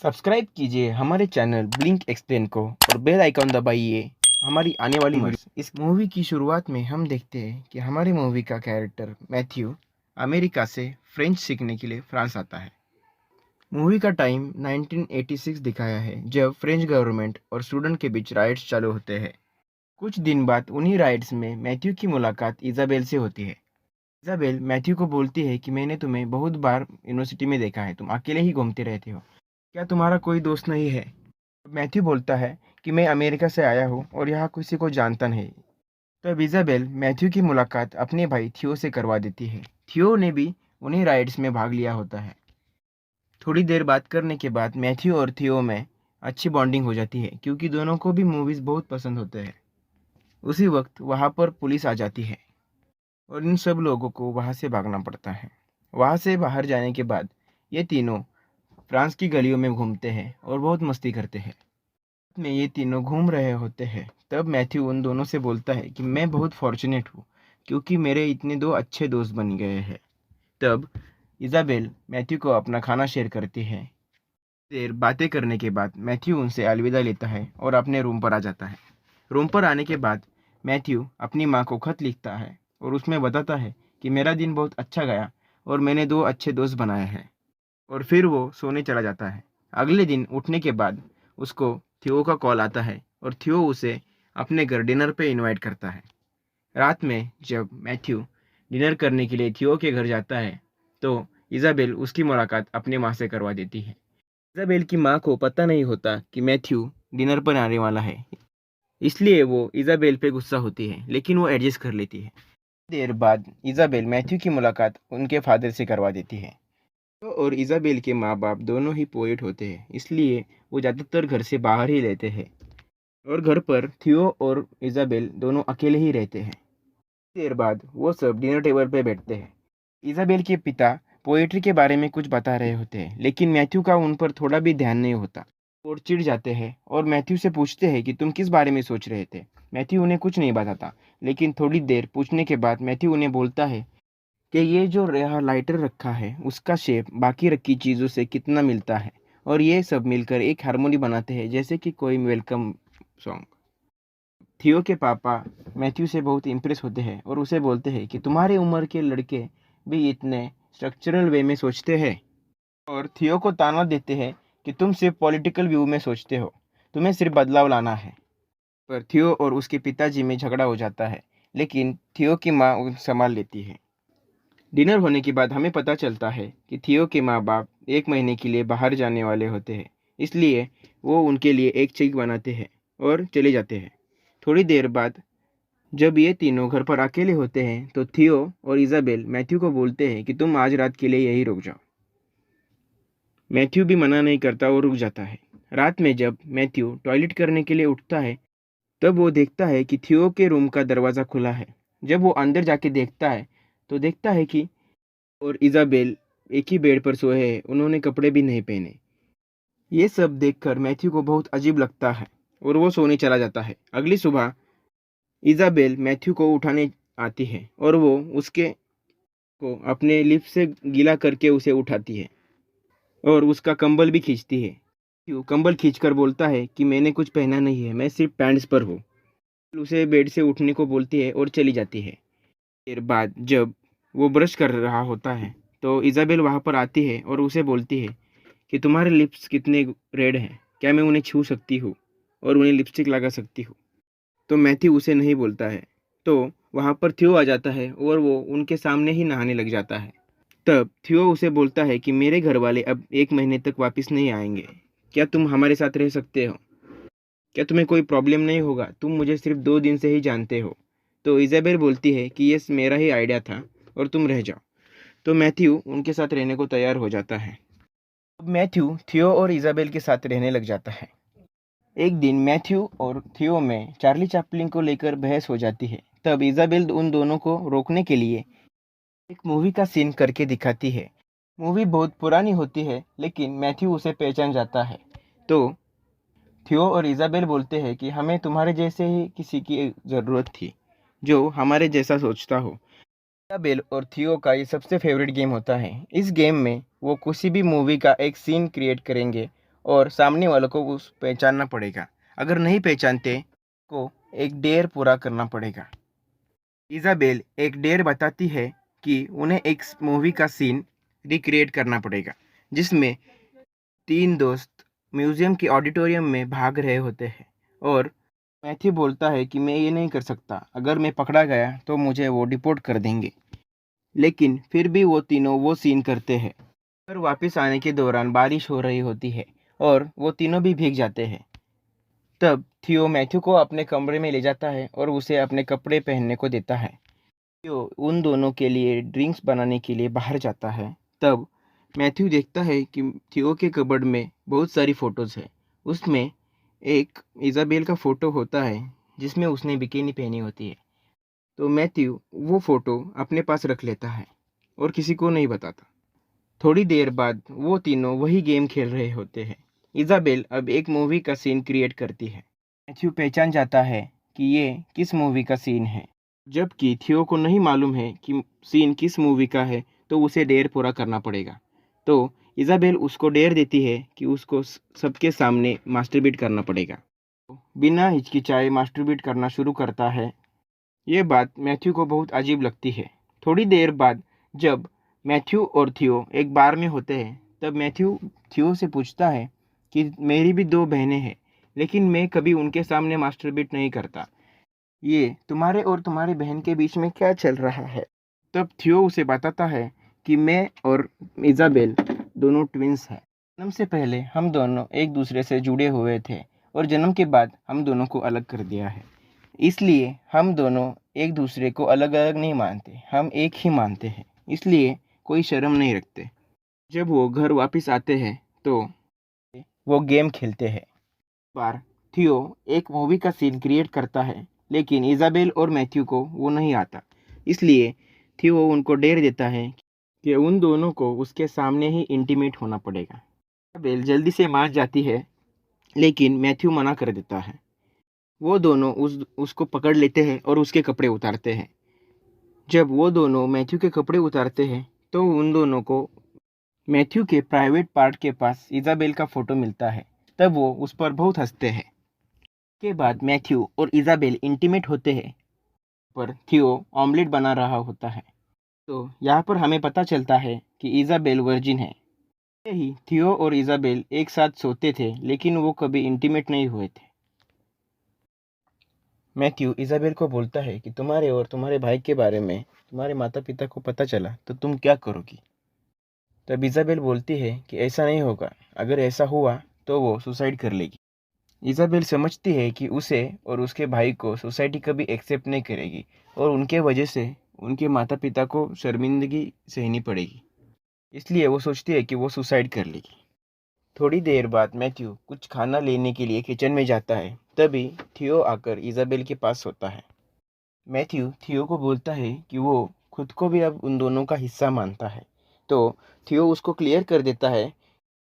Subscribe कीजिए हमारे channel blink explain को और बेल आइकॉन दबाइए हमारी आने वाली वीडियो। इस मूवी की शुरुआत में हम देखते हैं कि हमारी मूवी का कैरेक्टर मैथ्यू अमेरिका से फ्रेंच सीखने के लिए फ्रांस आता है। मूवी का टाइम 1986 दिखाया है, जब फ्रेंच गवर्नमेंट और स्टूडेंट के बीच राइट्स चालू होते हैं। कुछ दिन बाद उन्हीं राइट्स में मैथ्यू की मुलाकात इजाबेल से होती है। इजाबेल मैथ्यू को बोलती है कि मैंने तुम्हें बहुत बार यूनिवर्सिटी में देखा है, तुम अकेले ही घूमते रहते हो, क्या तुम्हारा कोई दोस्त नहीं है? मैथ्यू बोलता है कि मैं अमेरिका से आया हूँ और यहाँ किसी को जानता नहीं। तब इजाबेल मैथ्यू की मुलाकात अपने भाई थियो से करवा देती है। थियो ने भी उन्हीं राइड्स में भाग लिया होता है। थोड़ी देर बात करने के बाद मैथ्यू और थियो में अच्छी बॉन्डिंग हो जाती है, क्योंकि दोनों को भी मूवीज़ बहुत पसंद होते हैं। उसी वक्त वहाँ पर पुलिस आ जाती है और इन सब लोगों को वहाँ से भागना पड़ता है। वहाँ से बाहर जाने के बाद ये तीनों फ्रांस की गलियों में घूमते हैं और बहुत मस्ती करते हैं। में ये तीनों घूम रहे होते हैं, तब मैथ्यू उन दोनों से बोलता है कि मैं बहुत फॉर्चुनेट हूँ, क्योंकि मेरे इतने दो अच्छे दोस्त बन गए हैं। तब इजाबेल मैथ्यू को अपना खाना शेयर करती है। देर बातें करने के बाद मैथ्यू उनसे अलविदा लेता है और अपने रूम पर आ जाता है। रूम पर आने के बाद मैथ्यू अपनी माँ को खत लिखता है और उसमें बताता है कि मेरा दिन बहुत अच्छा गया और मैंने दो अच्छे दोस्त बनाए हैं, और फिर वो सोने चला जाता है। अगले दिन उठने के बाद उसको थियो का कॉल आता है और थियो उसे अपने घर डिनर पे इनवाइट करता है। रात में जब मैथ्यू डिनर करने के लिए थियो के घर जाता है, तो इजाबेल उसकी मुलाकात अपनी माँ से करवा देती है। इजाबेल की माँ को पता नहीं होता कि मैथ्यू डिनर पर आने वाला है, इसलिए वो इजाबेल पे गुस्सा होती है, लेकिन वो एडजस्ट कर लेती है। देर बाद इजाबेल मैथ्यू की मुलाकात उनके फादर से करवा देती है। थियो और इजाबेल के माँ बाप दोनों ही पोएट होते हैं, इसलिए वो ज़्यादातर घर से बाहर ही रहते हैं और घर पर थियो और इजाबेल दोनों अकेले ही रहते हैं। देर बाद वो सब डिनर टेबल पर बैठते हैं। इजाबेल के पिता पोएट्री के बारे में कुछ बता रहे होते हैं, लेकिन मैथ्यू का उन पर थोड़ा भी ध्यान नहीं होता और चिढ़ जाते हैं और मैथ्यू से पूछते हैं कि तुम किस बारे में सोच रहे थे। मैथ्यू उन्हें कुछ नहीं बताता, लेकिन थोड़ी देर पूछने के बाद मैथ्यू उन्हें बोलता है कि ये जो यहाँ लाइटर रखा है उसका शेप बाकी रखी चीज़ों से कितना मिलता है, और ये सब मिलकर एक हारमोनी बनाते हैं, जैसे कि कोई वेलकम सॉन्ग। थियो के पापा मैथ्यू से बहुत इम्प्रेस होते हैं और उसे बोलते हैं कि तुम्हारी उम्र के लड़के भी इतने स्ट्रक्चरल वे में सोचते हैं, और थियो को ताना देते हैं कि तुम सिर्फ पॉलिटिकल व्यू में सोचते हो, तुम्हें सिर्फ बदलाव लाना है। पर थियो और उसके पिताजी में झगड़ा हो जाता है, लेकिन थियो की माँ उसे संभाल लेती है। डिनर होने के बाद हमें पता चलता है कि थियो के माँ बाप एक महीने के लिए बाहर जाने वाले होते हैं, इसलिए वो उनके लिए एक केक बनाते हैं और चले जाते हैं। थोड़ी देर बाद जब ये तीनों घर पर अकेले होते हैं, तो थियो और इजाबेल मैथ्यू को बोलते हैं कि तुम आज रात के लिए यहीं रुक जाओ। मैथ्यू भी मना नहीं करता और रुक जाता है। रात में जब मैथ्यू टॉयलेट करने के लिए उठता है, तब वो देखता है कि थियो के रूम का दरवाज़ा खुला है। जब वो अंदर जाके देखता है, तो देखता है कि और इजाबेल एक ही बेड पर सोए हैं, उन्होंने कपड़े भी नहीं पहने। ये सब देखकर मैथ्यू को बहुत अजीब लगता है और वो सोने चला जाता है। अगली सुबह इजाबेल मैथ्यू को उठाने आती है और वो उसके को अपने लिप्स से गीला करके उसे उठाती है और उसका कंबल भी खींचती है। मैथ्यू कंबल खींचकर बोलता है कि मैंने कुछ पहना नहीं है, मैं सिर्फ पैंट्स पर हूँ। उसे बेड से उठने को बोलती है और चली जाती है। देर बाद जब वो ब्रश कर रहा होता है, तो इजाबेल वहाँ पर आती है और उसे बोलती है कि तुम्हारे लिप्स कितने रेड हैं, क्या मैं उन्हें छू सकती हूँ और उन्हें लिपस्टिक लगा सकती हूँ? तो मैथ्यू उसे नहीं बोलता है। तो वहाँ पर थियो आ जाता है और वो उनके सामने ही नहाने लग जाता है। तब थियो उसे बोलता है कि मेरे घर वाले अब एक महीने तक वापस नहीं आएंगे, क्या तुम हमारे साथ रह सकते हो? क्या तुम्हें कोई प्रॉब्लम नहीं होगा? तुम मुझे सिर्फ 2 दिन से ही जानते हो। तो इजाबेल बोलती है कि ये मेरा ही आइडिया था और तुम रह जाओ। तो मैथ्यू उनके साथ रहने को तैयार हो जाता है। अब मैथ्यू थियो और इजाबेल के साथ रहने लग जाता है। एक दिन मैथ्यू और थियो में चार्ली चैपलिन को लेकर बहस हो जाती है। तब इजाबेल उन दोनों को रोकने के लिए एक मूवी का सीन करके दिखाती है। मूवी बहुत पुरानी होती है, लेकिन मैथ्यू उसे पहचान जाता है। तो थियो और इजाबेल बोलते हैं कि हमें तुम्हारे जैसे ही किसी की ज़रूरत थी, जो हमारे जैसा सोचता हो। इजाबेल और थियो का ये सबसे फेवरेट गेम होता है। इस गेम में वो किसी भी मूवी का एक सीन क्रिएट करेंगे और सामने वालों को उस पहचानना पड़ेगा। अगर नहीं पहचानते को एक डेयर पूरा करना पड़ेगा। इज़ाबेल एक डेयर बताती है कि उन्हें एक मूवी का सीन रिक्रिएट करना पड़ेगा जिसमें 3 दोस्त म्यूज़ियम के ऑडिटोरियम में भाग रहे होते हैं और मैथ्यू बोलता है कि मैं ये नहीं कर सकता, अगर मैं पकड़ा गया तो मुझे वो डिपोर्ट कर देंगे। लेकिन फिर भी वो तीनों वो सीन करते हैं। घर वापस आने के दौरान बारिश हो रही होती है और वो तीनों भी भीग जाते हैं। तब थियो मैथ्यू को अपने कमरे में ले जाता है और उसे अपने कपड़े पहनने को देता है। थियो उन दोनों के लिए ड्रिंक्स बनाने के लिए बाहर जाता है। तब मैथ्यू देखता है कि थियो के कबर्ड में बहुत सारी फ़ोटोज़ है। उसमें एक इज़ाबेल का फ़ोटो होता है जिसमें उसने बिकिनी पहनी होती है। तो मैथ्यू वो फ़ोटो अपने पास रख लेता है और किसी को नहीं बताता। थोड़ी देर बाद वो तीनों वही गेम खेल रहे होते हैं। इज़ाबेल अब एक मूवी का सीन क्रिएट करती है। मैथ्यू पहचान जाता है कि ये किस मूवी का सीन है। जबकि थियो को नहीं मालूम है कि सीन किस मूवी का है, तो उसे डेयर पूरा करना पड़ेगा। तो इज़ाबेल उसको डेयर देती है कि उसको सबके सामने मास्टरबीट करना पड़ेगा। बिना हिचकिचाए मास्टरबीट करना शुरू करता है। ये बात मैथ्यू को बहुत अजीब लगती है। थोड़ी देर बाद जब मैथ्यू और थियो एक बार में होते हैं, तब मैथ्यू थियो से पूछता है कि मेरी भी 2 बहनें हैं, लेकिन मैं कभी उनके सामने मास्टरबीट नहीं करता। ये तुम्हारे और तुम्हारी बहन के बीच में क्या चल रहा है? तब थियो उसे बताता है कि मैं और इज़ाबेल दोनों ट्विंस हैं। जन्म से पहले हम दोनों एक दूसरे से जुड़े हुए थे और जन्म के बाद हम दोनों को अलग कर दिया है। इसलिए हम दोनों एक दूसरे को अलग अलग नहीं मानते, हम एक ही मानते हैं। इसलिए कोई शर्म नहीं रखते। जब वो घर वापस आते हैं तो वो गेम खेलते हैं। बार थियो एक मूवी का सीन क्रिएट करता है, लेकिन इज़ाबेल और मैथ्यू को वो नहीं आता। इसलिए थियो उनको डेर देता है कि उन दोनों को उसके सामने ही इंटीमेट होना पड़ेगा। इज़ाबेल जल्दी से मान जाती है, लेकिन मैथ्यू मना कर देता है। वो दोनों उसको पकड़ लेते हैं और उसके कपड़े उतारते हैं। जब वो दोनों मैथ्यू के कपड़े उतारते हैं, तो उन दोनों को मैथ्यू के प्राइवेट पार्ट के पास इज़ाबेल का फ़ोटो मिलता है। तब वो उस पर बहुत हंसते हैं। के बाद मैथ्यू और इज़ाबेल इंटीमेट होते हैं, पर थियो ऑमलेट बना रहा होता है। तो यहाँ पर हमें पता चलता है कि इज़ाबेल वर्जिन है। यही थियो और इज़ाबेल एक साथ सोते थे, लेकिन वो कभी इंटीमेट नहीं हुए थे। मैथ्यू इज़ाबेल को बोलता है कि तुम्हारे और तुम्हारे भाई के बारे में तुम्हारे माता पिता को पता चला तो तुम क्या करोगी? तब इज़ाबेल बोलती है कि ऐसा नहीं होगा, अगर ऐसा हुआ तो वो सुसाइड कर लेगी। इज़ाबेल समझती है कि उसे और उसके भाई को सोसाइटी कभी एक्सेप्ट नहीं करेगी और उनके वजह से उनके माता पिता को शर्मिंदगी सहनी पड़ेगी। इसलिए वो सोचती है कि वो सुसाइड कर लेगी। थोड़ी देर बाद मैथ्यू कुछ खाना लेने के लिए किचन में जाता है। तभी थियो आकर इज़ाबेल के पास होता है। मैथ्यू थियो को बोलता है कि वो खुद को भी अब उन दोनों का हिस्सा मानता है। तो थियो उसको क्लियर कर देता है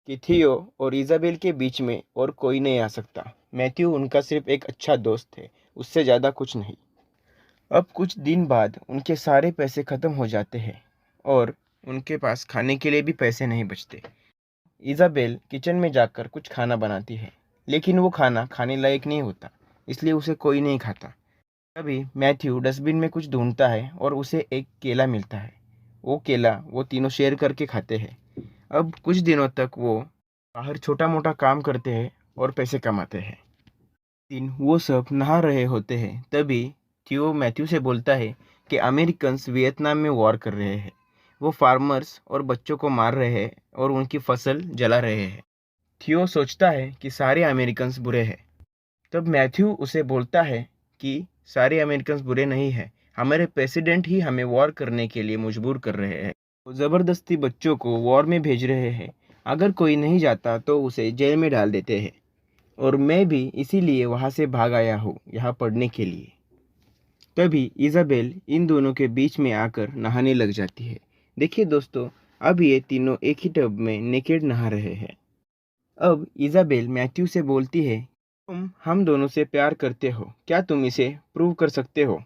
कि थियो और इज़ाबेल के बीच में और कोई नहीं आ सकता। मैथ्यू उनका सिर्फ एक अच्छा दोस्त है, उससे ज़्यादा कुछ नहीं। अब कुछ दिन बाद उनके सारे पैसे ख़त्म हो जाते हैं और उनके पास खाने के लिए भी पैसे नहीं बचते। इज़ाबेल किचन में जाकर कुछ खाना बनाती है, लेकिन वो खाना खाने लायक नहीं होता, इसलिए उसे कोई नहीं खाता। तभी मैथ्यू डस्टबिन में कुछ ढूंढता है और उसे एक केला मिलता है। वो केला वो तीनों शेयर करके खाते हैं। अब कुछ दिनों तक वो बाहर छोटा मोटा काम करते हैं और पैसे कमाते हैं। दिन वो सब नहा रहे होते हैं, तभी थियो मैथ्यू से बोलता है कि अमेरिकन्स वियतनाम में वॉर कर रहे हैं। वो फार्मर्स और बच्चों को मार रहे हैं और उनकी फसल जला रहे हैं। थियो सोचता है कि सारे अमेरिकन्स बुरे हैं। तब मैथ्यू उसे बोलता है कि सारे अमेरिकन्स बुरे नहीं हैं, हमारे प्रेसिडेंट ही हमें वॉर करने के लिए मजबूर कर रहे हैं। वो ज़बरदस्ती बच्चों को वॉर में भेज रहे हैं। अगर कोई नहीं जाता तो उसे जेल में डाल देते हैं और मैं भी इसीलिए वहाँ से भाग आया हूँ यहाँ पढ़ने के लिए। तभी इज़ाबेल इन दोनों के बीच में आकर नहाने लग जाती है। देखिए दोस्तों, अब ये तीनों एक ही टब में नेकेड नहा रहे हैं। अब इज़ाबेल मैथ्यू से बोलती है, तुम हम दोनों से प्यार करते हो, क्या तुम इसे प्रूव कर सकते हो?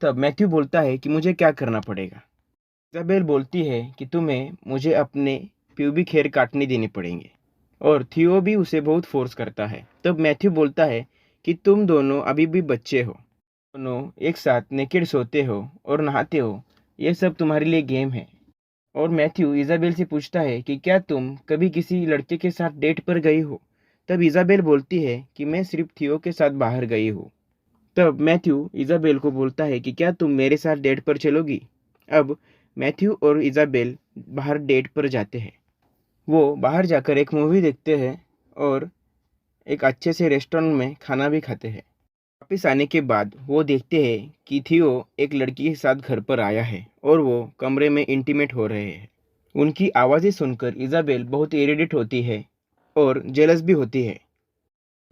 तब मैथ्यू बोलता है कि मुझे क्या करना पड़ेगा? इज़ाबेल बोलती है कि तुम्हें मुझे अपने प्यूबिक हेयर काटने देने पड़ेंगे और थियो भी उसे बहुत फोर्स करता है। तब मैथ्यू बोलता है कि तुम दोनों अभी भी बच्चे हो, दोनों एक साथ नेकेड सोते हो और नहाते हो, ये सब तुम्हारे लिए गेम है। और मैथ्यू इज़ाबेल से पूछता है कि क्या तुम कभी किसी लड़के के साथ डेट पर गई हो। तब इज़ाबेल बोलती है कि मैं सिर्फ थियो के साथ बाहर गई हूँ। तब मैथ्यू इज़ाबेल को बोलता है कि क्या तुम मेरे साथ डेट पर चलोगी। अब मैथ्यू और इज़ाबेल बाहर डेट पर जाते हैं। वो बाहर जाकर एक मूवी देखते हैं और एक अच्छे से रेस्टोरेंट में खाना भी खाते हैं। वापिस आने के बाद वो देखते हैं कि थियो एक लड़की के साथ घर पर आया है और वो कमरे में इंटीमेट हो रहे हैं। उनकी आवाज़ें सुनकर इज़ाबेल बहुत इरिटेट होती है और जेलस भी होती है।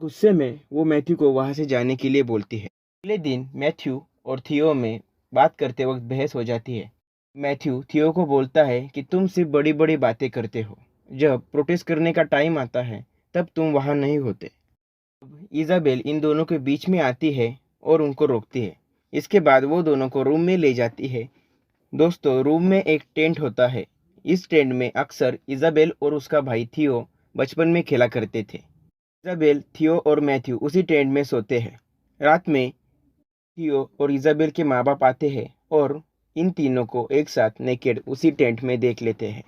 गुस्से में वो मैथ्यू को वहाँ से जाने के लिए बोलती है। अगले दिन मैथ्यू और थियो में बात करते वक्त बहस हो जाती है। मैथ्यू थियो को बोलता है कि तुम सिर्फ बड़ी बड़ी बातें करते हो, जब प्रोटेस्ट करने का टाइम आता है तब तुम वहाँ नहीं होते। अब इज़ाबेल इन दोनों के बीच में आती है और उनको रोकती है। इसके बाद वो दोनों को रूम में ले जाती है। दोस्तों, रूम में एक टेंट होता है। इस टेंट में अक्सर इज़ाबेल और उसका भाई थियो बचपन में खेला करते थे। इज़ाबेल, थियो और मैथ्यू उसी टेंट में सोते हैं। रात में थियो और इज़ाबेल के माँ बाप आते हैं और इन तीनों को एक साथ नेकेड उसी टेंट में देख लेते हैं,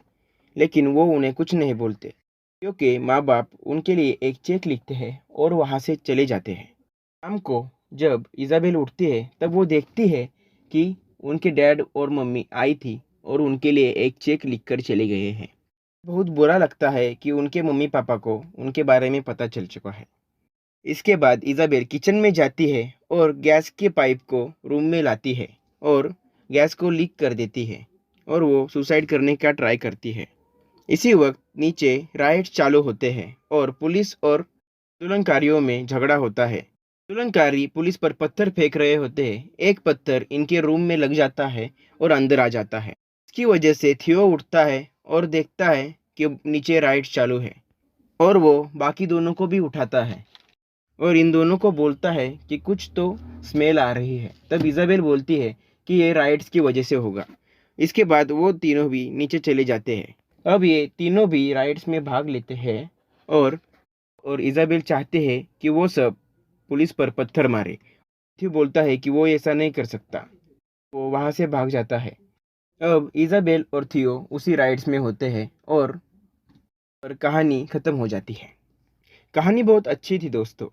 लेकिन वो उन्हें कुछ नहीं बोलते क्योंकि माँ बाप उनके लिए एक चेक लिखते हैं और वहाँ से चले जाते हैं। शाम को जब इज़ाबेल उठती है तब वो देखती है कि उनके डैड और मम्मी आई थी और उनके लिए एक चेक लिखकर चले गए हैं। बहुत बुरा लगता है कि उनके मम्मी पापा को उनके बारे में पता चल चुका है। इसके बाद इज़ाबेल किचन में जाती है और गैस के पाइप को रूम में लाती है और गैस को लीक कर देती है और वो सुसाइड करने का ट्राई करती है। इसी वक्त नीचे राइट्स चालू होते हैं और पुलिस और आंदोलनकारियों में झगड़ा होता है। आंदोलनकारी पुलिस पर पत्थर फेंक रहे होते हैं। एक पत्थर इनके रूम में लग जाता है और अंदर आ जाता है। इसकी वजह से थियो उठता है और देखता है कि नीचे राइट्स चालू है और वो बाकी दोनों को भी उठाता है और इन दोनों को बोलता है कि कुछ तो स्मेल आ रही है। तब इज़ाबेल बोलती है कि ये राइट्स की वजह से होगा। इसके बाद वो तीनों भी नीचे चले जाते हैं। अब ये तीनों भी राइट्स में भाग लेते हैं और इज़ाबेल चाहते हैं कि वो सब पुलिस पर पत्थर मारे। मैथ्यू बोलता है कि वो ऐसा नहीं कर सकता। वो वहाँ से भाग जाता है। अब इज़ाबेल और थियो उसी राइड्स में होते हैं और कहानी ख़त्म हो जाती है। कहानी बहुत अच्छी थी दोस्तों।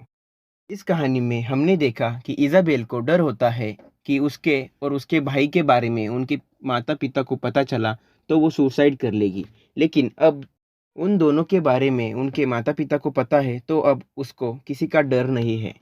इस कहानी में हमने देखा कि इज़ाबेल को डर होता है कि उसके और उसके भाई के बारे में उनके माता पिता को पता चला तो वो सुसाइड कर लेगी। लेकिन अब उन दोनों के बारे में उनके माता पिता को पता है तो अब उसको किसी का डर नहीं है।